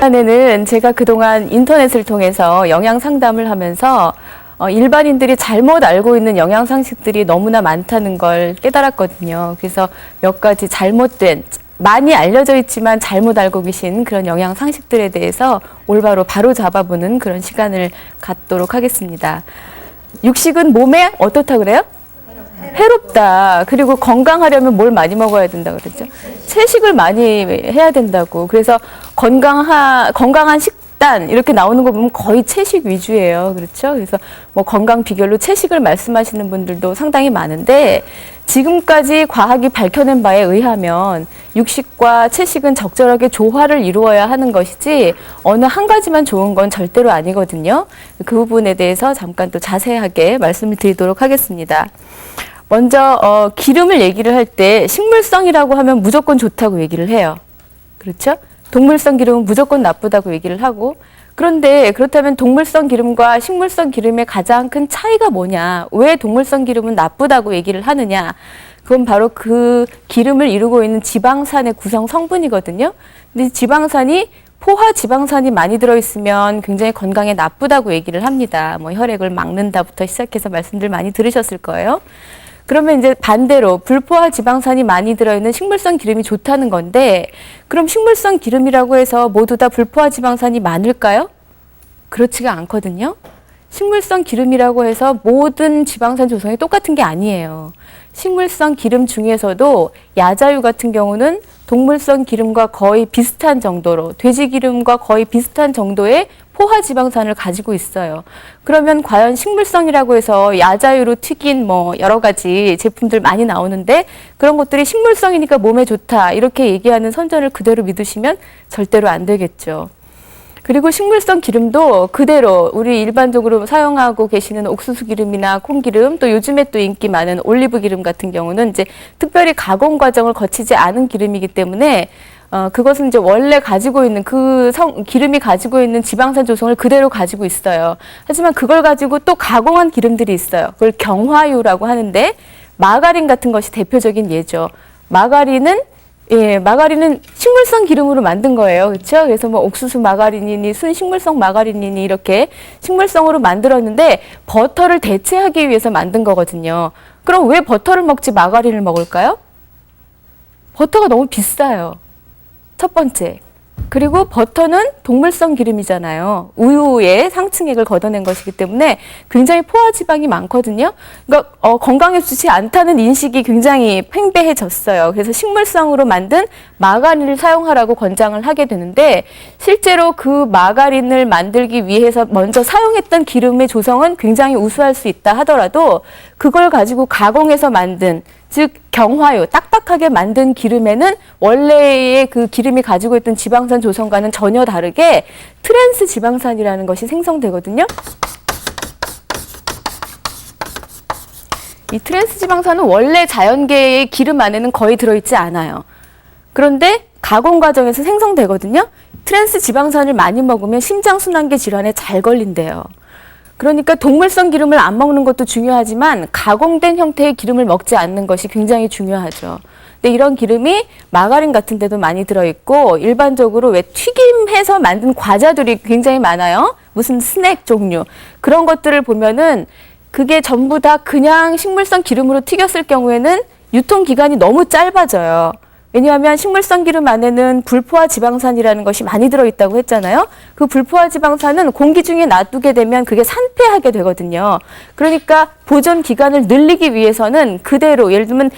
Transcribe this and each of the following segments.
시간에는 제가 그동안 인터넷을 통해서 영양 상담을 하면서 일반인들이 잘못 알고 있는 영양 상식들이 너무나 많다는 걸 깨달았거든요. 그래서 몇 가지 잘못된, 많이 알려져 있지만 잘못 알고 계신 그런 영양 상식들에 대해서 올바로 바로 잡아보는 그런 시간을 갖도록 하겠습니다. 육식은 몸에 어떻다 그래요? 해롭다. 그리고 건강하려면 뭘 많이 먹어야 된다 그랬죠? 채식을 많이 해야 된다고. 그래서 건강한 식단 이렇게 나오는 거 보면 거의 채식 위주예요. 그렇죠? 그래서 뭐 건강 비결로 채식을 말씀하시는 분들도 상당히 많은데 지금까지 과학이 밝혀낸 바에 의하면 육식과 채식은 적절하게 조화를 이루어야 하는 것이지 어느 한 가지만 좋은 건 절대로 아니거든요. 그 부분에 대해서 잠깐 또 자세하게 말씀을 드리도록 하겠습니다. 먼저 기름을 얘기를 할 때 식물성이라고 하면 무조건 좋다고 얘기를 해요. 그렇죠? 동물성 기름은 무조건 나쁘다고 얘기를 하고, 그런데 그렇다면 동물성 기름과 식물성 기름의 가장 큰 차이가 뭐냐? 왜 동물성 기름은 나쁘다고 얘기를 하느냐? 그건 바로 그 기름을 이루고 있는 지방산의 구성 성분이거든요. 근데 지방산이 포화 지방산이 많이 들어있으면 굉장히 건강에 나쁘다고 얘기를 합니다. 뭐 혈액을 막는다부터 시작해서 말씀들 많이 들으셨을 거예요. 그러면 이제 반대로 불포화 지방산이 많이 들어있는 식물성 기름이 좋다는 건데, 그럼 식물성 기름이라고 해서 모두 다 불포화 지방산이 많을까요? 그렇지가 않거든요. 식물성 기름이라고 해서 모든 지방산 조성이 똑같은 게 아니에요. 식물성 기름 중에서도 야자유 같은 경우는 동물성 기름과 거의 비슷한 정도로, 돼지 기름과 거의 비슷한 정도의 포화 지방산을 가지고 있어요. 그러면 과연 식물성이라고 해서 야자유로 튀긴 뭐 여러 가지 제품들 많이 나오는데 그런 것들이 식물성이니까 몸에 좋다 이렇게 얘기하는 선전을 그대로 믿으시면 절대로 안 되겠죠. 그리고 식물성 기름도 그대로 우리 일반적으로 사용하고 계시는 옥수수 기름이나 콩기름, 또 요즘에 또 인기 많은 올리브 기름 같은 경우는 이제 특별히 가공 과정을 거치지 않은 기름이기 때문에 그것은 이제 원래 가지고 있는 기름이 가지고 있는 지방산 조성을 그대로 가지고 있어요. 하지만 그걸 가지고 또 가공한 기름들이 있어요. 그걸 경화유라고 하는데 마가린 같은 것이 대표적인 예죠. 마가린은 식물성 기름으로 만든 거예요. 그렇죠? 그래서 뭐 옥수수 마가린이니 순식물성 마가린이니 이렇게 식물성으로 만들었는데 버터를 대체하기 위해서 만든 거거든요. 그럼 왜 버터를 먹지 마가린을 먹을까요? 버터가 너무 비싸요. 첫 번째. 그리고 버터는 동물성 기름이잖아요. 우유의 상층액을 걷어낸 것이기 때문에 굉장히 포화 지방이 많거든요. 그러니까 건강에 좋지 않다는 인식이 굉장히 팽배해졌어요. 그래서 식물성으로 만든 마가린을 사용하라고 권장을 하게 되는데 실제로 그 마가린을 만들기 위해서 먼저 사용했던 기름의 조성은 굉장히 우수할 수 있다 하더라도 그걸 가지고 가공해서 만든, 즉 경화유, 딱딱하게 만든 기름에는 원래의 그 기름이 가지고 있던 지방산 조성과는 전혀 다르게 트랜스 지방산이라는 것이 생성되거든요. 이 트랜스 지방산은 원래 자연계의 기름 안에는 거의 들어있지 않아요. 그런데 가공 과정에서 생성되거든요. 트랜스 지방산을 많이 먹으면 심장순환계 질환에 잘 걸린대요. 그러니까 동물성 기름을 안 먹는 것도 중요하지만 가공된 형태의 기름을 먹지 않는 것이 굉장히 중요하죠. 근데 이런 기름이 마가린 같은 데도 많이 들어있고 일반적으로 왜 튀김해서 만든 과자들이 굉장히 많아요. 무슨 스낵 종류. 그런 것들을 보면은 그게 전부 다 그냥 식물성 기름으로 튀겼을 경우에는 유통기간이 너무 짧아져요. 왜냐하면 식물성 기름 안에는 불포화 지방산이라는 것이 많이 들어있다고 했잖아요. 그 불포화 지방산은 공기 중에 놔두게 되면 그게 산패하게 되거든요. 그러니까 보존 기간을 늘리기 위해서는 그대로 예를 들면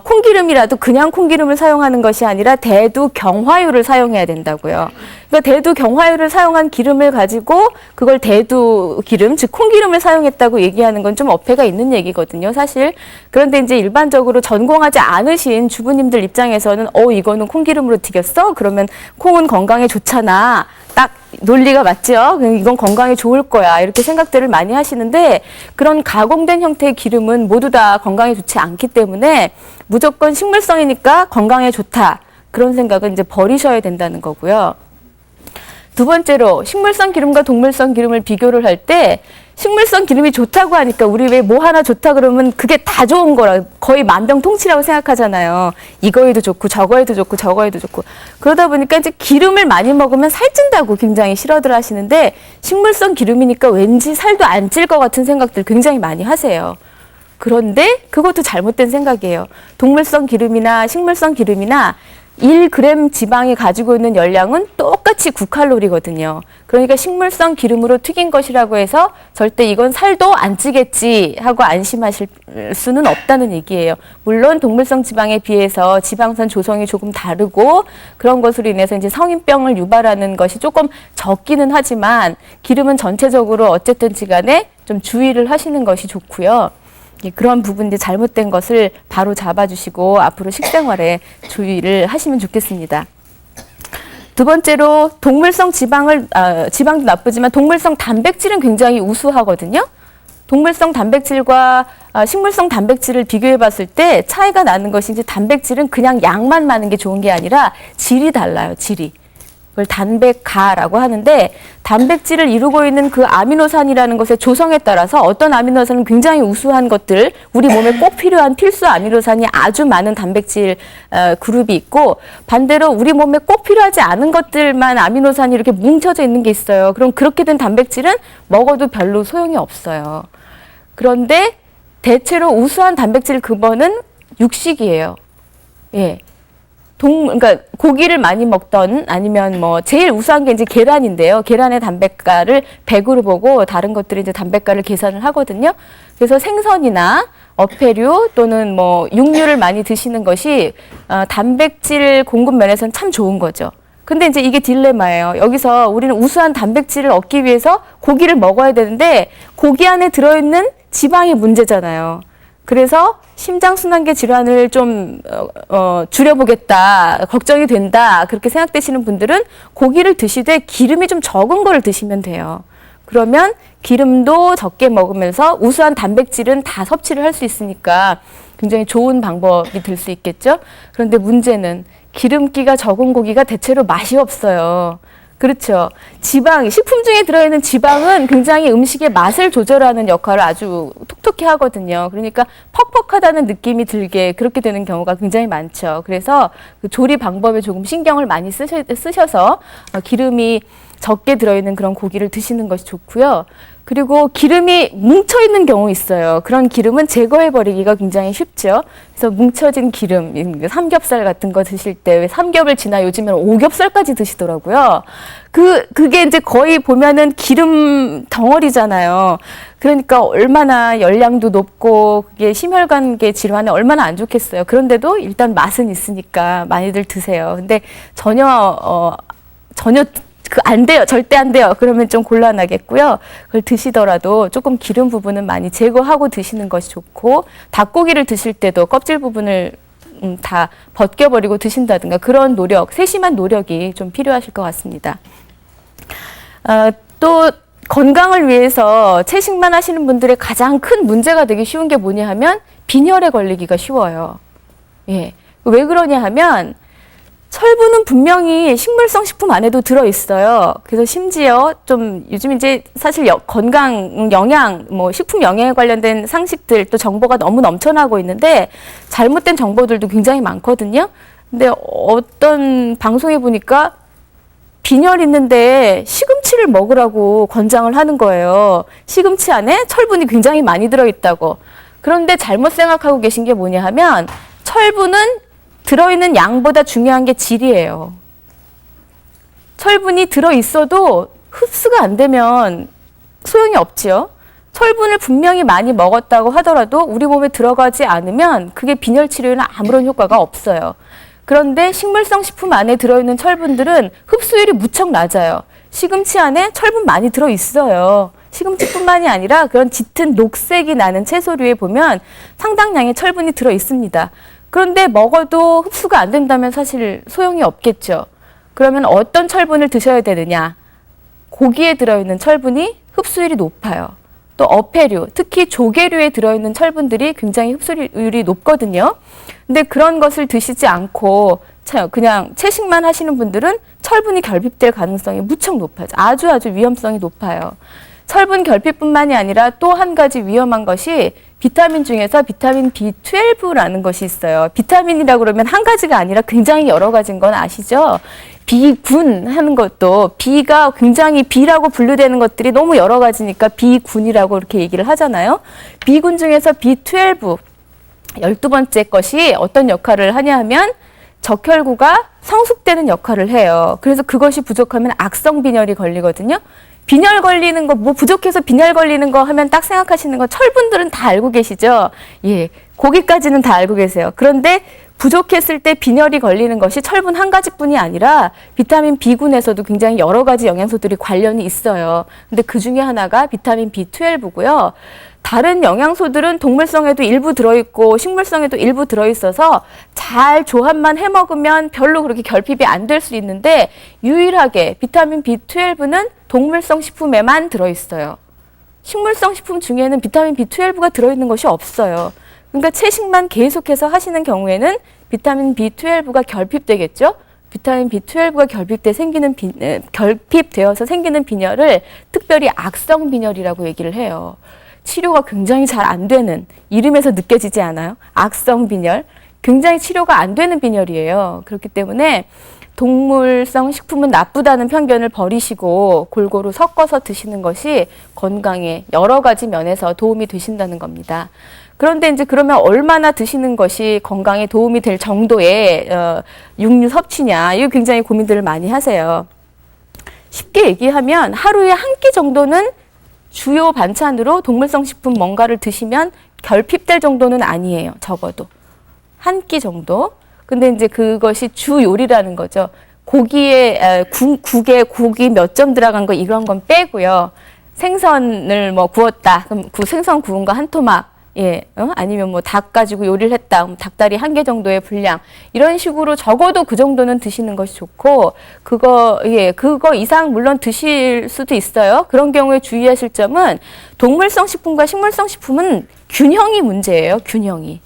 콩기름이라도 그냥 콩기름을 사용하는 것이 아니라 대두 경화유를 사용해야 된다고요. 그러니까 대두 경화유를 사용한 기름을 가지고 그걸 대두 기름, 즉 콩기름을 사용했다고 얘기하는 건 좀 어폐가 있는 얘기거든요, 사실. 그런데 이제 일반적으로 전공하지 않으신 주부님들 입장에서는 이거는 콩기름으로 튀겼어? 그러면 콩은 건강에 좋잖아. 딱 논리가 맞죠? 이건 건강에 좋을 거야. 이렇게 생각들을 많이 하시는데 그런 가공된 형태의 기름은 모두 다 건강에 좋지 않기 때문에 무조건 식물성이니까 건강에 좋다. 그런 생각은 이제 버리셔야 된다는 거고요. 두 번째로 식물성 기름과 동물성 기름을 비교를 할 때 식물성 기름이 좋다고 하니까 우리 왜 뭐 하나 좋다 그러면 그게 다 좋은 거라 거의 만병통치라고 생각하잖아요. 이거에도 좋고 저거에도 좋고 저거에도 좋고 그러다 보니까 이제 기름을 많이 먹으면 살찐다고 굉장히 싫어들 하시는데 식물성 기름이니까 왠지 살도 안 찔 것 같은 생각들 굉장히 많이 하세요. 그런데 그것도 잘못된 생각이에요. 동물성 기름이나 식물성 기름이나 1g 지방이 가지고 있는 열량은 똑같이 9칼로리거든요. 그러니까 식물성 기름으로 튀긴 것이라고 해서 절대 이건 살도 안 찌겠지 하고 안심하실 수는 없다는 얘기예요. 물론 동물성 지방에 비해서 지방산 조성이 조금 다르고 그런 것으로 인해서 이제 성인병을 유발하는 것이 조금 적기는 하지만 기름은 전체적으로 어쨌든지 간에 좀 주의를 하시는 것이 좋고요. 그런 부분들 잘못된 것을 바로 잡아주시고 앞으로 식생활에 주의를 하시면 좋겠습니다. 두 번째로 동물성 지방도 나쁘지만 동물성 단백질은 굉장히 우수하거든요. 동물성 단백질과 식물성 단백질을 비교해 봤을 때 차이가 나는 것이 이제 단백질은 그냥 양만 많은 게 좋은 게 아니라 질이 달라요, 질이. 그걸 단백가라고 하는데 단백질을 이루고 있는 그 아미노산이라는 것의 조성에 따라서 어떤 아미노산은 굉장히 우수한 것들, 우리 몸에 꼭 필요한 필수 아미노산이 아주 많은 단백질 그룹이 있고 반대로 우리 몸에 꼭 필요하지 않은 것들만 아미노산이 이렇게 뭉쳐져 있는 게 있어요. 그럼 그렇게 된 단백질은 먹어도 별로 소용이 없어요. 그런데 대체로 우수한 단백질 근원은 육식이에요. 예. 그러니까 고기를 많이 먹던 아니면 뭐 제일 우수한 게 이제 계란인데요. 계란의 단백가를 100으로 보고 다른 것들이 이제 단백가를 계산을 하거든요. 그래서 생선이나 어패류 또는 뭐 육류를 많이 드시는 것이 단백질 공급 면에서는 참 좋은 거죠. 근데 이제 이게 딜레마예요. 여기서 우리는 우수한 단백질을 얻기 위해서 고기를 먹어야 되는데 고기 안에 들어있는 지방이 문제잖아요. 그래서 심장순환계 질환을 좀 줄여보겠다, 걱정이 된다 그렇게 생각되시는 분들은 고기를 드시되 기름이 좀 적은 걸 드시면 돼요. 그러면 기름도 적게 먹으면서 우수한 단백질은 다 섭취를 할 수 있으니까 굉장히 좋은 방법이 될 수 있겠죠. 그런데 문제는 기름기가 적은 고기가 대체로 맛이 없어요. 그렇죠. 지방, 식품 중에 들어있는 지방은 굉장히 음식의 맛을 조절하는 역할을 아주 톡톡히 하거든요. 그러니까 퍽퍽하다는 느낌이 들게 그렇게 되는 경우가 굉장히 많죠. 그래서 그 조리 방법에 조금 신경을 많이 쓰셔서 기름이 적게 들어있는 그런 고기를 드시는 것이 좋고요. 그리고 기름이 뭉쳐있는 경우 있어요. 그런 기름은 제거해버리기가 굉장히 쉽죠. 그래서 뭉쳐진 기름, 삼겹살 같은 거 드실 때 왜 삼겹을 지나 요즘에는 오겹살까지 드시더라고요. 그게 이제 거의 보면은 기름 덩어리잖아요. 그러니까 얼마나 열량도 높고 그게 심혈관계 질환에 얼마나 안 좋겠어요. 그런데도 일단 맛은 있으니까 많이들 드세요. 근데 전혀 안 돼요. 절대 안 돼요. 그러면 좀 곤란하겠고요. 그걸 드시더라도 조금 기름 부분은 많이 제거하고 드시는 것이 좋고 닭고기를 드실 때도 껍질 부분을 다 벗겨버리고 드신다든가 그런 노력, 세심한 노력이 좀 필요하실 것 같습니다. 또 건강을 위해서 채식만 하시는 분들의 가장 큰 문제가 되기 쉬운 게 뭐냐 하면 빈혈에 걸리기가 쉬워요. 예. 왜 그러냐 하면 철분은 분명히 식물성 식품 안에도 들어있어요. 그래서 심지어 좀 요즘 이제 사실 건강 영양, 뭐 식품 영양에 관련된 상식들 또 정보가 너무 넘쳐나고 있는데 잘못된 정보들도 굉장히 많거든요. 근데 어떤 방송에 보니까 빈혈 있는데 시금치를 먹으라고 권장을 하는 거예요. 시금치 안에 철분이 굉장히 많이 들어있다고. 그런데 잘못 생각하고 계신 게 뭐냐 하면 철분은 들어있는 양보다 중요한 게 질이에요. 철분이 들어있어도 흡수가 안 되면 소용이 없지요. 철분을 분명히 많이 먹었다고 하더라도 우리 몸에 들어가지 않으면 그게 빈혈 치료에는 아무런 효과가 없어요. 그런데 식물성 식품 안에 들어있는 철분들은 흡수율이 무척 낮아요. 시금치 안에 철분 많이 들어있어요. 시금치뿐만이 아니라 그런 짙은 녹색이 나는 채소류에 보면 상당량의 철분이 들어있습니다. 그런데 먹어도 흡수가 안 된다면 사실 소용이 없겠죠. 그러면 어떤 철분을 드셔야 되느냐? 고기에 들어있는 철분이 흡수율이 높아요. 또 어패류, 특히 조개류에 들어있는 철분들이 굉장히 흡수율이 높거든요. 근데 그런 것을 드시지 않고 그냥 채식만 하시는 분들은 철분이 결핍될 가능성이 무척 높아요. 아주 위험성이 높아요. 철분 결핍뿐만이 아니라 또 한 가지 위험한 것이 비타민 중에서 비타민 B12라는 것이 있어요. 비타민이라고 그러면 한 가지가 아니라 굉장히 여러 가지인 건 아시죠? B군 하는 것도 B가 굉장히 B라고 분류되는 것들이 너무 여러 가지니까 B군이라고 이렇게 얘기를 하잖아요. B군 중에서 B12, 12번째 것이 어떤 역할을 하냐 하면 적혈구가 성숙되는 역할을 해요. 그래서 그것이 부족하면 악성 빈혈이 걸리거든요. 빈혈 걸리는 거, 뭐 부족해서 빈혈 걸리는 거 하면 딱 생각하시는 거 철분들은 다 알고 계시죠? 예, 거기까지는 다 알고 계세요. 그런데 부족했을 때 빈혈이 걸리는 것이 철분 한 가지뿐이 아니라 비타민 B군에서도 굉장히 여러 가지 영양소들이 관련이 있어요. 근데 그 중에 하나가 비타민 B12고요. 다른 영양소들은 동물성에도 일부 들어있고 식물성에도 일부 들어있어서 잘 조합만 해 먹으면 별로 그렇게 결핍이 안 될 수 있는데 유일하게 비타민 B12는 동물성 식품에만 들어있어요. 식물성 식품 중에는 비타민 B12가 들어있는 것이 없어요. 그러니까 채식만 계속해서 하시는 경우에는 비타민 B12가 결핍되겠죠. 비타민 B12가 결핍되어서 생기는 빈혈을 특별히 악성 빈혈이라고 얘기를 해요. 치료가 굉장히 잘 안 되는, 이름에서 느껴지지 않아요? 악성 빈혈. 굉장히 치료가 안 되는 빈혈이에요. 그렇기 때문에 동물성 식품은 나쁘다는 편견을 버리시고 골고루 섞어서 드시는 것이 건강에 여러 가지 면에서 도움이 되신다는 겁니다. 그런데 이제 그러면 얼마나 드시는 것이 건강에 도움이 될 정도의 육류 섭취냐, 이거 굉장히 고민들을 많이 하세요. 쉽게 얘기하면 하루에 한 끼 정도는 주요 반찬으로 동물성 식품 뭔가를 드시면 결핍될 정도는 아니에요. 적어도. 한 끼 정도. 근데 이제 그것이 주 요리라는 거죠. 고기에, 국에 고기 몇 점 들어간 거 이런 건 빼고요. 생선을 뭐 구웠다. 그럼 그 생선 구운 거 한 토막. 예, 아니면 뭐 닭 가지고 요리를 했다. 그럼 닭다리 한 개 정도의 분량. 이런 식으로 적어도 그 정도는 드시는 것이 좋고, 그거 이상 물론 드실 수도 있어요. 그런 경우에 주의하실 점은 동물성 식품과 식물성 식품은 균형이 문제예요. 균형이.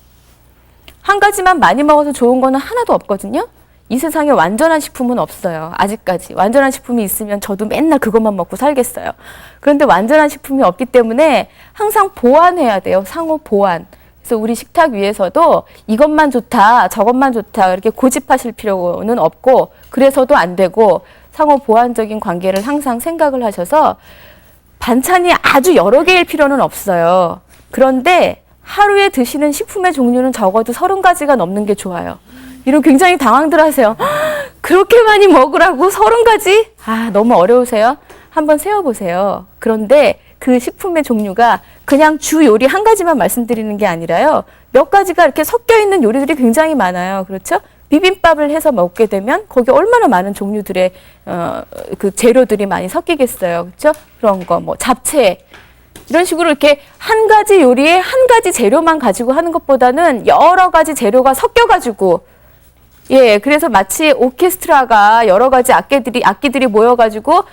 한 가지만 많이 먹어서 좋은 거는 하나도 없거든요. 이 세상에 완전한 식품은 없어요. 아직까지. 완전한 식품이 있으면 저도 맨날 그것만 먹고 살겠어요. 그런데 완전한 식품이 없기 때문에 항상 보완해야 돼요. 상호 보완. 그래서 우리 식탁 위에서도 이것만 좋다, 저것만 좋다 이렇게 고집하실 필요는 없고 그래서도 안 되고 상호 보완적인 관계를 항상 생각을 하셔서 반찬이 아주 여러 개일 필요는 없어요. 그런데 하루에 드시는 식품의 종류는 적어도 30가지가 넘는 게 좋아요. 이런 굉장히 당황들 하세요. 그렇게 많이 먹으라고 30가지? 아, 너무 어려우세요? 한번 세어보세요. 그런데 그 식품의 종류가 그냥 주 요리 한 가지만 말씀드리는 게 아니라요. 몇 가지가 이렇게 섞여 있는 요리들이 굉장히 많아요. 그렇죠? 비빔밥을 해서 먹게 되면 거기 얼마나 많은 종류들의 그 재료들이 많이 섞이겠어요. 그렇죠? 그런 거, 뭐 잡채. 이런 식으로 이렇게 한 가지 요리에 한 가지 재료만 가지고 하는 것보다는 여러 가지 재료가 섞여가지고 예, 그래서 마치 오케스트라가 여러 가지 악기들이 모여가지고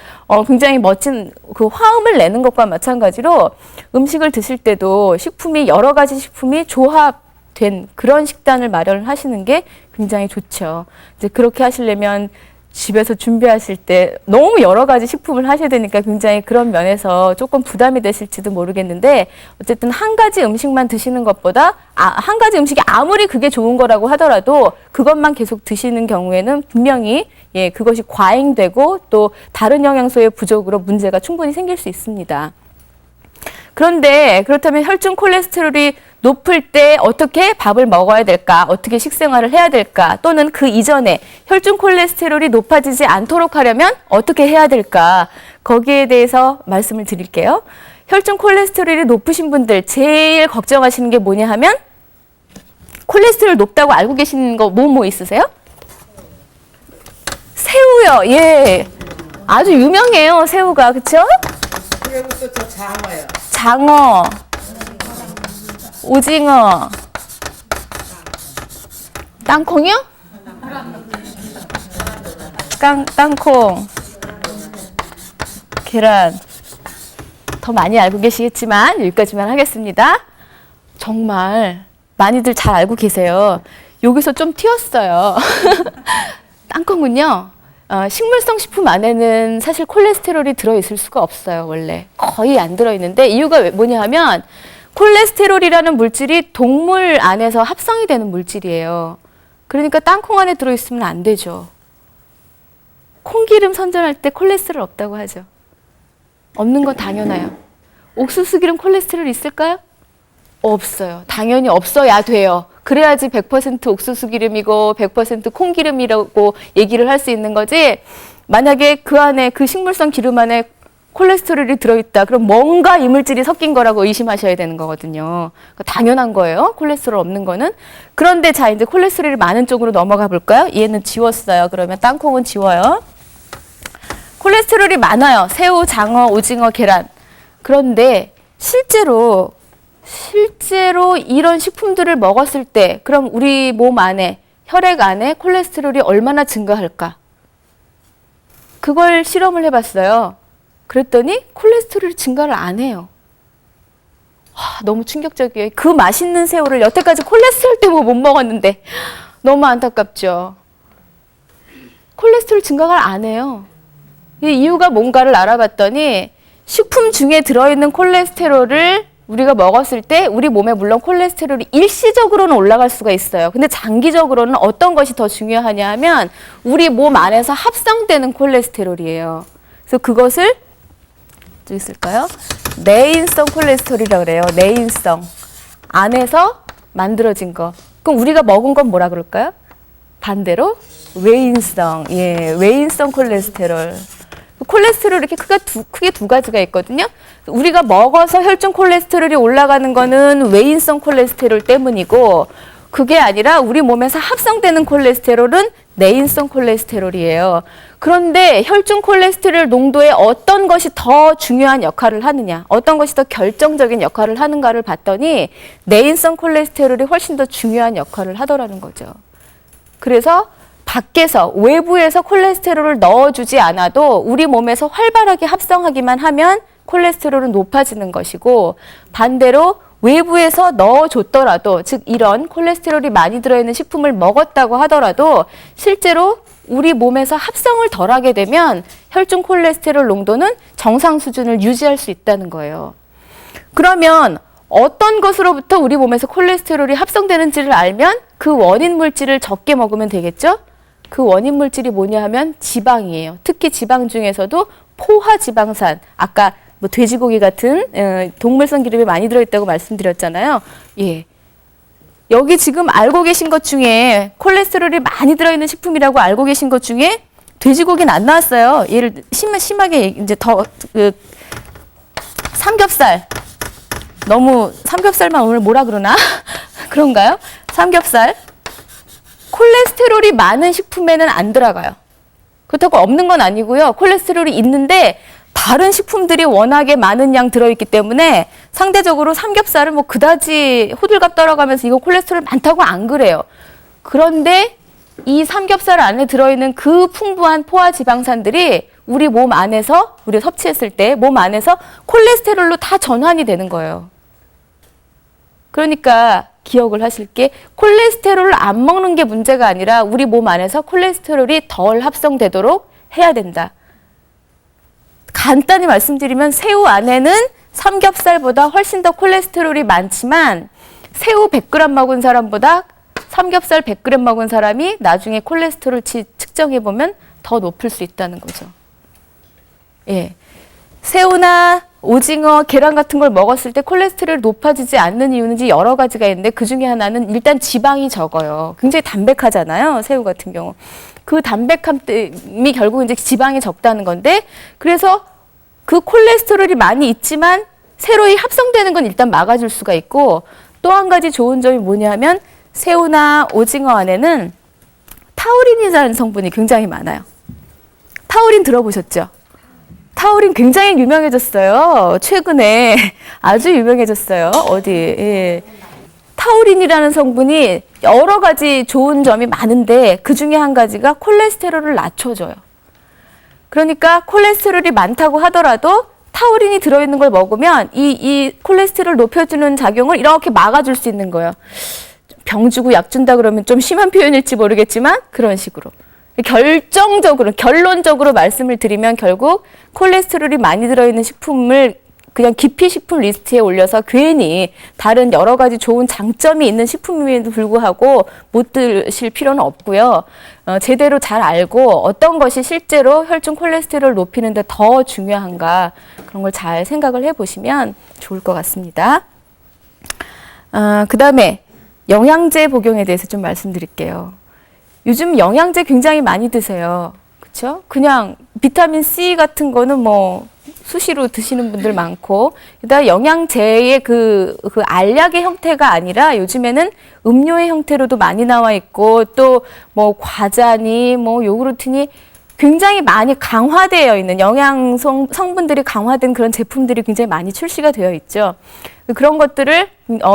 굉장히 멋진 그 화음을 내는 것과 마찬가지로 음식을 드실 때도 식품이 여러 가지 식품이 조합된 그런 식단을 마련하시는 게 굉장히 좋죠. 이제 그렇게 하시려면 집에서 준비하실 때 너무 여러 가지 식품을 하셔야 되니까 굉장히 그런 면에서 조금 부담이 되실지도 모르겠는데 어쨌든 한 가지 음식만 드시는 것보다 한 가지 음식이 아무리 그게 좋은 거라고 하더라도 그것만 계속 드시는 경우에는 분명히 예, 그것이 과잉되고 또 다른 영양소의 부족으로 문제가 충분히 생길 수 있습니다. 그런데 그렇다면 혈중 콜레스테롤이 높을 때 어떻게 밥을 먹어야 될까? 어떻게 식생활을 해야 될까? 또는 그 이전에 혈중 콜레스테롤이 높아지지 않도록 하려면 어떻게 해야 될까? 거기에 대해서 말씀을 드릴게요. 혈중 콜레스테롤이 높으신 분들 제일 걱정하시는 게 뭐냐 하면 콜레스테롤 높다고 알고 계시는 거 뭐 있으세요? 새우요. 예. 아주 유명해요. 새우가. 그렇죠? 그리고 또 저 장어요. 장어, 오징어, 땅콩이요? 땅콩, 계란. 더 많이 알고 계시겠지만 여기까지만 하겠습니다. 정말 많이들 잘 알고 계세요. 여기서 좀 튀었어요. 땅콩은요. 식물성 식품 안에는 사실 콜레스테롤이 들어있을 수가 없어요. 원래 거의 안 들어있는데 이유가 뭐냐 하면 콜레스테롤이라는 물질이 동물 안에서 합성이 되는 물질이에요. 그러니까 땅콩 안에 들어있으면 안 되죠. 콩기름 선전할 때 콜레스테롤 없다고 하죠. 없는 건 당연해요. 옥수수 기름 콜레스테롤 있을까요? 없어요. 당연히 없어야 돼요. 그래야지 100% 옥수수 기름이고 100% 콩기름이라고 얘기를 할 수 있는 거지. 만약에 그 안에 그 식물성 기름 안에 콜레스테롤이 들어있다. 그럼 뭔가 이물질이 섞인 거라고 의심하셔야 되는 거거든요. 그러니까 당연한 거예요. 콜레스테롤 없는 거는. 그런데 자 이제 콜레스테롤이 많은 쪽으로 넘어가 볼까요? 얘는 지웠어요. 그러면 땅콩은 지워요. 콜레스테롤이 많아요. 새우, 장어, 오징어, 계란. 그런데 실제로 이런 식품들을 먹었을 때 그럼 우리 몸 안에 혈액 안에 콜레스테롤이 얼마나 증가할까? 그걸 실험을 해봤어요. 그랬더니 콜레스테롤이 증가를 안 해요. 너무 충격적이에요. 그 맛있는 새우를 여태까지 콜레스테롤 때문에 못 먹었는데 너무 안타깝죠. 콜레스테롤 증가를 안 해요. 이 이유가 뭔가를 알아봤더니 식품 중에 들어있는 콜레스테롤을 우리가 먹었을 때 우리 몸에 물론 콜레스테롤이 일시적으로는 올라갈 수가 있어요. 근데 장기적으로는 어떤 것이 더 중요하냐 하면 우리 몸 안에서 합성되는 콜레스테롤이에요. 그래서 그것을 좀 있을까요? 내인성 콜레스테롤이라고 그래요. 내인성. 안에서 만들어진 거. 그럼 우리가 먹은 건 뭐라 그럴까요? 반대로 외인성. 예, 외인성 콜레스테롤. 콜레스테롤 이렇게 크게 두 가지가 있거든요. 우리가 먹어서 혈중 콜레스테롤이 올라가는 거는 외인성 콜레스테롤 때문이고 그게 아니라 우리 몸에서 합성되는 콜레스테롤은 내인성 콜레스테롤이에요. 그런데 혈중 콜레스테롤 농도에 어떤 것이 더 중요한 역할을 하느냐, 어떤 것이 더 결정적인 역할을 하는가를 봤더니 내인성 콜레스테롤이 훨씬 더 중요한 역할을 하더라는 거죠. 그래서 밖에서 외부에서 콜레스테롤을 넣어주지 않아도 우리 몸에서 활발하게 합성하기만 하면 콜레스테롤은 높아지는 것이고 반대로 외부에서 넣어줬더라도 즉 이런 콜레스테롤이 많이 들어있는 식품을 먹었다고 하더라도 실제로 우리 몸에서 합성을 덜하게 되면 혈중 콜레스테롤 농도는 정상 수준을 유지할 수 있다는 거예요. 그러면 어떤 것으로부터 우리 몸에서 콜레스테롤이 합성되는지를 알면 그 원인 물질을 적게 먹으면 되겠죠? 그 원인 물질이 뭐냐 하면 지방이에요. 특히 지방 중에서도 포화지방산, 아까 뭐 돼지고기 같은 동물성 기름이 많이 들어있다고 말씀드렸잖아요. 예. 여기 지금 알고 계신 것 중에 콜레스테롤이 많이 들어있는 식품이라고 알고 계신 것 중에 돼지고기는 안 나왔어요. 예를 심하게 이제 더 삼겹살. 너무 삼겹살만 오늘 뭐라 그러나? 그런가요? 삼겹살. 콜레스테롤이 많은 식품에는 안 들어가요. 그렇다고 없는 건 아니고요. 콜레스테롤이 있는데 다른 식품들이 워낙에 많은 양 들어있기 때문에 상대적으로 삼겹살은 뭐 그다지 호들갑 떨어가면서 이거 콜레스테롤 많다고 안 그래요. 그런데 이 삼겹살 안에 들어있는 그 풍부한 포화지방산들이 우리 몸 안에서 우리가 섭취했을 때 몸 안에서 콜레스테롤로 다 전환이 되는 거예요. 그러니까 기억을 하실 게 콜레스테롤을 안 먹는 게 문제가 아니라 우리 몸 안에서 콜레스테롤이 덜 합성되도록 해야 된다. 간단히 말씀드리면 새우 안에는 삼겹살보다 훨씬 더 콜레스테롤이 많지만 새우 100g 먹은 사람보다 삼겹살 100g 먹은 사람이 나중에 콜레스테롤 측정해보면 더 높을 수 있다는 거죠. 예. 새우나 오징어, 계란 같은 걸 먹었을 때 콜레스테롤이 높아지지 않는 이유는 여러 가지가 있는데 그 중에 하나는 일단 지방이 적어요. 굉장히 담백하잖아요. 새우 같은 경우. 그 담백함이 결국 이제 지방이 적다는 건데 그래서 그 콜레스테롤이 많이 있지만 새로이 합성되는 건 일단 막아줄 수가 있고 또 한 가지 좋은 점이 뭐냐면 새우나 오징어 안에는 타우린이라는 성분이 굉장히 많아요. 타우린 들어보셨죠? 타우린 굉장히 유명해졌어요. 최근에 아주 유명해졌어요. 어디? 예. 타우린이라는 성분이 여러 가지 좋은 점이 많은데 그 중에 한 가지가 콜레스테롤을 낮춰줘요. 그러니까 콜레스테롤이 많다고 하더라도 타우린이 들어있는 걸 먹으면 이 콜레스테롤 높여주는 작용을 이렇게 막아줄 수 있는 거예요. 병 주고 약 준다 그러면 좀 심한 표현일지 모르겠지만 그런 식으로. 결론적으로 말씀을 드리면 결국 콜레스테롤이 많이 들어있는 식품을 그냥 기피 식품 리스트에 올려서 괜히 다른 여러 가지 좋은 장점이 있는 식품임에도 불구하고 못 드실 필요는 없고요. 제대로 잘 알고 어떤 것이 실제로 혈중 콜레스테롤을 높이는 데 더 중요한가 그런 걸 잘 생각을 해보시면 좋을 것 같습니다. 그 다음에 영양제 복용에 대해서 좀 말씀드릴게요. 요즘 영양제 굉장히 많이 드세요. 그렇죠? 그냥 비타민 C 같은 거는 뭐 수시로 드시는 분들 많고, 게다가 영양제의 그 알약의 형태가 아니라 요즘에는 음료의 형태로도 많이 나와 있고, 또 뭐 과자니 뭐 요구르트니 굉장히 많이 강화되어 있는 영양 성분들이 강화된 그런 제품들이 굉장히 많이 출시가 되어 있죠. 그런 것들을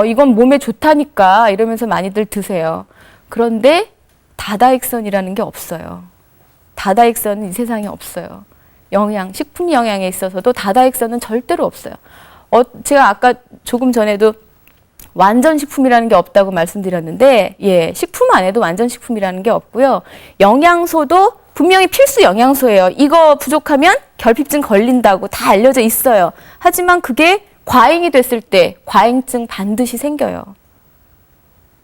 이건 몸에 좋다니까 이러면서 많이들 드세요. 그런데 다다익선이라는 게 없어요. 다다익선은 이 세상에 없어요. 식품 영양에 있어서도 다다익선은 절대로 없어요. 제가 아까 조금 전에도 완전식품이라는 게 없다고 말씀드렸는데, 예, 식품 안에도 완전식품이라는 게 없고요. 영양소도 분명히 필수 영양소예요. 이거 부족하면 결핍증 걸린다고 다 알려져 있어요. 하지만 그게 과잉이 됐을 때 과잉증 반드시 생겨요.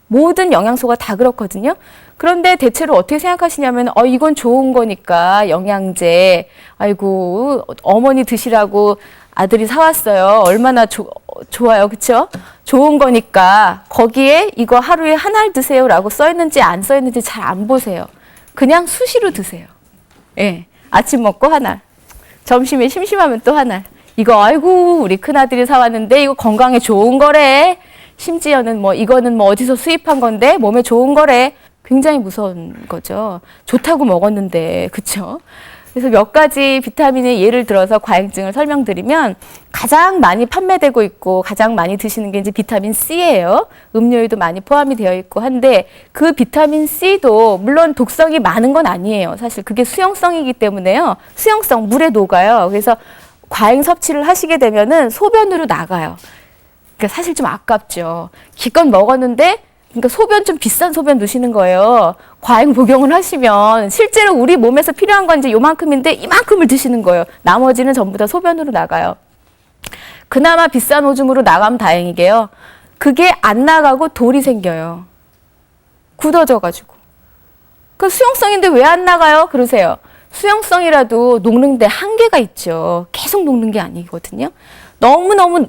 모든 영양소가 다 그렇거든요. 그런데 대체로 어떻게 생각하시냐면 이건 좋은 거니까 영양제 아이고 어머니 드시라고 아들이 사왔어요. 얼마나 좋아요. 그렇죠? 좋은 거니까 거기에 이거 하루에 한 알 드세요라고 써 있는지 안 써 있는지 잘 안 보세요. 그냥 수시로 드세요. 예. 아침 먹고 한 알. 점심에 심심하면 또 한 알. 이거 아이고 우리 큰아들이 사왔는데 이거 건강에 좋은 거래. 심지어는 이거는 어디서 수입한 건데 몸에 좋은 거래. 굉장히 무서운 거죠. 좋다고 먹었는데, 그쵸? 그래서 몇 가지 비타민의 예를 들어서 과잉증을 설명드리면 가장 많이 판매되고 있고 가장 많이 드시는 게 이제 비타민 C예요. 음료에도 많이 포함이 되어 있고 한데 그 비타민 C도 물론 독성이 많은 건 아니에요. 사실 그게 수용성이기 때문에요. 수용성, 물에 녹아요. 그래서 과잉 섭취를 하시게 되면은 소변으로 나가요. 그러니까 사실 좀 아깝죠. 기껏 먹었는데 그러니까 소변 좀 비싼 소변 드시는 거예요. 과잉 복용을 하시면 실제로 우리 몸에서 필요한 건 이제 요만큼인데 이만큼을 드시는 거예요. 나머지는 전부 다 소변으로 나가요. 그나마 비싼 오줌으로 나가면 다행이게요. 그게 안 나가고 돌이 생겨요. 굳어져가지고. 그 수용성인데 왜 안 나가요? 그러세요. 수용성이라도 녹는데 한계가 있죠. 계속 녹는 게 아니거든요. 너무너무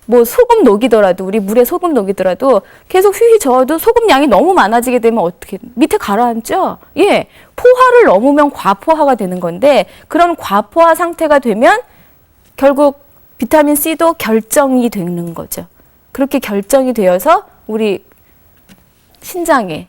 소금 녹이더라도 우리 물에 소금 녹이더라도 계속 휘휘 저어도 소금 양이 너무 많아지게 되면 어떻게 밑에 가라앉죠? 예, 포화를 넘으면 과포화가 되는 건데 그런 과포화 상태가 되면 결국 비타민 C도 결정이 되는 거죠. 그렇게 결정이 되어서 우리 신장에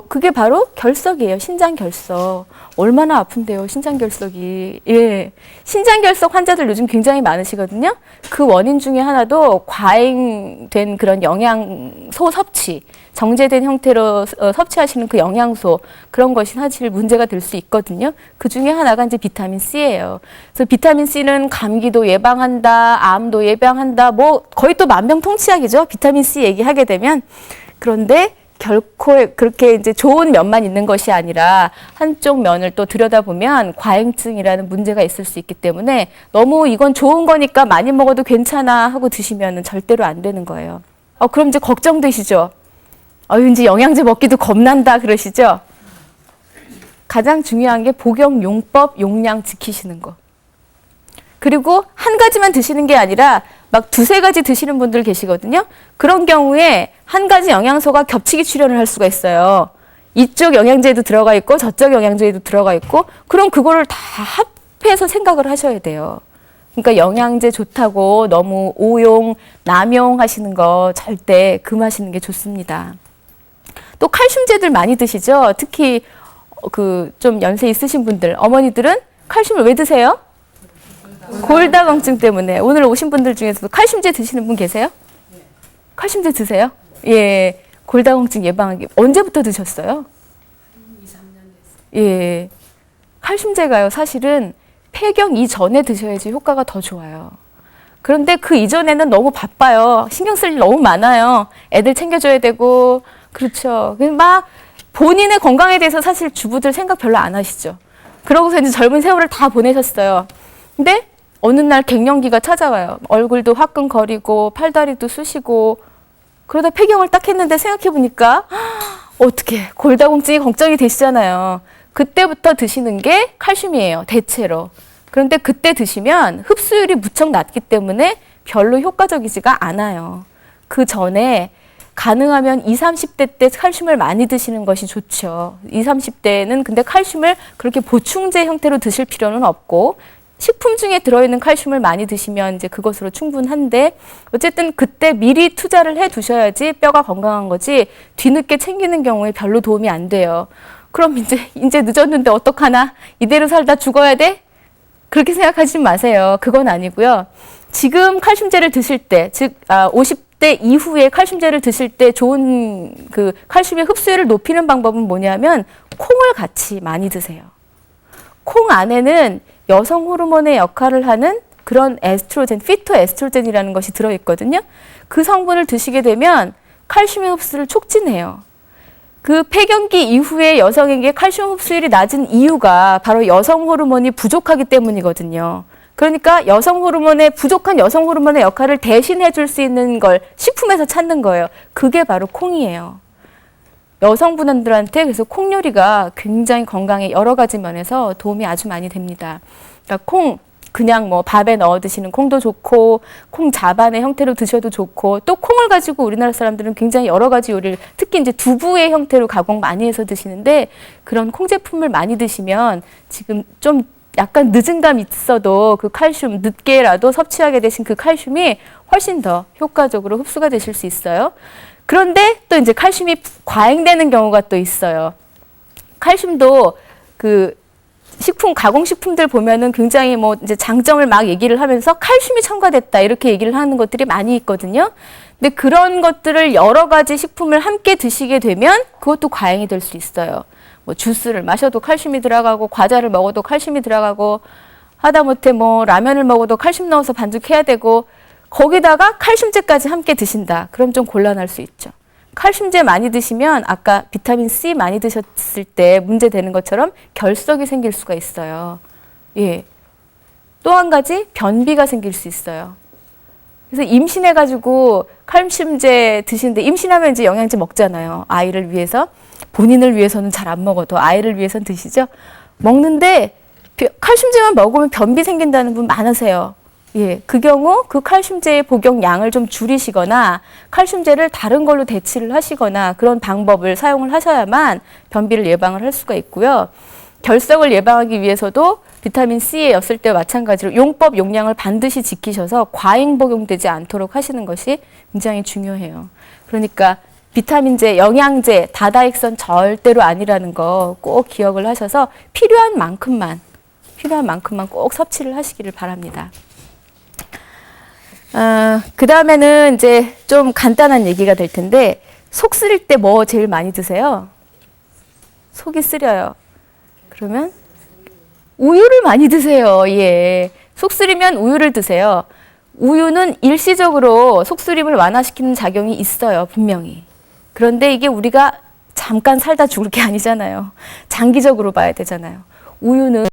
그게 바로 결석이에요. 신장결석. 얼마나 아픈데요, 신장결석이. 예. 신장결석 환자들 요즘 굉장히 많으시거든요. 그 원인 중에 하나도 과잉된 그런 영양소 섭취, 정제된 형태로 섭취하시는 그 영양소, 그런 것이 사실 문제가 될 수 있거든요. 그 중에 하나가 이제 비타민 C예요. 그래서 비타민 C는 감기도 예방한다, 암도 예방한다, 거의 또 만병통치약이죠. 비타민 C 얘기하게 되면. 그런데 결코 그렇게 이제 좋은 면만 있는 것이 아니라 한쪽 면을 또 들여다보면 과잉증이라는 문제가 있을 수 있기 때문에 너무 이건 좋은 거니까 많이 먹어도 괜찮아 하고 드시면 절대로 안 되는 거예요. 그럼 이제 걱정되시죠? 이제 영양제 먹기도 겁난다 그러시죠? 가장 중요한 게 복용용법, 용량 지키시는 거. 그리고 한 가지만 드시는 게 아니라 막 두세 가지 드시는 분들 계시거든요. 그런 경우에 한 가지 영양소가 겹치기 출현을 할 수가 있어요. 이쪽 영양제에도 들어가 있고 저쪽 영양제에도 들어가 있고 그럼 그거를 다 합해서 생각을 하셔야 돼요. 그러니까 영양제 좋다고 너무 오용, 남용하시는 거 절대 금하시는 게 좋습니다. 또 칼슘제들 많이 드시죠. 특히 좀 연세 있으신 분들, 어머니들은 칼슘을 왜 드세요? 골다공증 때문에. 오늘 오신 분들 중에서도 칼슘제 드시는 분 계세요? 칼슘제 드세요? 예. 골다공증 예방하기. 언제부터 드셨어요? 2, 3년 됐어요. 예. 칼슘제가요, 사실은 폐경 이전에 드셔야지 효과가 더 좋아요. 그런데 그 이전에는 너무 바빠요. 신경 쓸 일 너무 많아요. 애들 챙겨줘야 되고, 그렇죠. 막 본인의 건강에 대해서 사실 주부들 생각 별로 안 하시죠. 그러고서 이제 젊은 세월을 다 보내셨어요. 근데 어느 날 갱년기가 찾아와요. 얼굴도 화끈거리고 팔다리도 쑤시고 그러다 폐경을 딱 했는데 생각해보니까 어떻게 골다공증이 걱정이 되시잖아요. 그때부터 드시는 게 칼슘이에요. 대체로. 그런데 그때 드시면 흡수율이 무척 낮기 때문에 별로 효과적이지가 않아요. 그 전에 가능하면 20, 30대 때 칼슘을 많이 드시는 것이 좋죠. 20, 30대는 근데 칼슘을 그렇게 보충제 형태로 드실 필요는 없고 식품 중에 들어있는 칼슘을 많이 드시면 이제 그것으로 충분한데 어쨌든 그때 미리 투자를 해 두셔야지 뼈가 건강한 거지 뒤늦게 챙기는 경우에 별로 도움이 안 돼요. 그럼 이제 늦었는데 어떡하나? 이대로 살다 죽어야 돼? 그렇게 생각하지 마세요. 그건 아니고요. 지금 칼슘제를 드실 때, 즉 50대 이후에 칼슘제를 드실 때 좋은 그 칼슘의 흡수율을 높이는 방법은 뭐냐면 콩을 같이 많이 드세요. 콩 안에는 여성 호르몬의 역할을 하는 그런 에스트로겐, 피토에스트로겐이라는 것이 들어있거든요. 그 성분을 드시게 되면 칼슘의 흡수를 촉진해요. 그 폐경기 이후에 여성에게 칼슘 흡수율이 낮은 이유가 바로 여성 호르몬이 부족하기 때문이거든요. 그러니까 부족한 여성 호르몬의 역할을 대신해 줄 수 있는 걸 식품에서 찾는 거예요. 그게 바로 콩이에요. 여성분들한테 그래서 콩 요리가 굉장히 건강에 여러 가지 면에서 도움이 아주 많이 됩니다. 그러니까 콩 그냥 뭐 밥에 넣어 드시는 콩도 좋고 콩 자반의 형태로 드셔도 좋고 또 콩을 가지고 우리나라 사람들은 굉장히 여러 가지 요리를 특히 이제 두부의 형태로 가공 많이 해서 드시는데 그런 콩 제품을 많이 드시면 지금 좀 약간 늦은 감이 있어도 그 칼슘 늦게라도 섭취하게 되신 그 칼슘이 훨씬 더 효과적으로 흡수가 되실 수 있어요. 그런데 또 이제 칼슘이 과잉되는 경우가 또 있어요. 칼슘도 그 가공식품들 보면은 굉장히 뭐 이제 장점을 막 얘기를 하면서 칼슘이 첨가됐다 이렇게 얘기를 하는 것들이 많이 있거든요. 근데 그런 것들을 여러 가지 식품을 함께 드시게 되면 그것도 과잉이 될 수 있어요. 뭐 주스를 마셔도 칼슘이 들어가고 과자를 먹어도 칼슘이 들어가고 하다못해 뭐 라면을 먹어도 칼슘 넣어서 반죽해야 되고 거기다가 칼슘제까지 함께 드신다. 그럼 좀 곤란할 수 있죠. 칼슘제 많이 드시면 아까 비타민 C 많이 드셨을 때 문제 되는 것처럼 결석이 생길 수가 있어요. 예. 또 한 가지 변비가 생길 수 있어요. 그래서 임신해가지고 칼슘제 드시는데 임신하면 이제 영양제 먹잖아요. 아이를 위해서. 본인을 위해서는 잘 안 먹어도 아이를 위해서는 드시죠. 먹는데 칼슘제만 먹으면 변비 생긴다는 분 많으세요. 예, 그 경우 그 칼슘제의 복용 양을 좀 줄이시거나 칼슘제를 다른 걸로 대치를 하시거나 그런 방법을 사용을 하셔야만 변비를 예방을 할 수가 있고요. 결석을 예방하기 위해서도 비타민 C에 였을 때와 마찬가지로 용법 용량을 반드시 지키셔서 과잉 복용되지 않도록 하시는 것이 굉장히 중요해요. 그러니까 비타민제, 영양제, 다다익선 절대로 아니라는 거 꼭 기억을 하셔서 필요한 만큼만 꼭 섭취를 하시기를 바랍니다. 그 다음에는 이제 좀 간단한 얘기가 될 텐데 속 쓰릴 때 뭐 제일 많이 드세요? 속이 쓰려요. 그러면 우유를 많이 드세요. 예. 속 쓰리면 우유를 드세요. 우유는 일시적으로 속쓰림을 완화시키는 작용이 있어요. 분명히. 그런데 이게 우리가 잠깐 살다 죽을 게 아니잖아요. 장기적으로 봐야 되잖아요. 우유는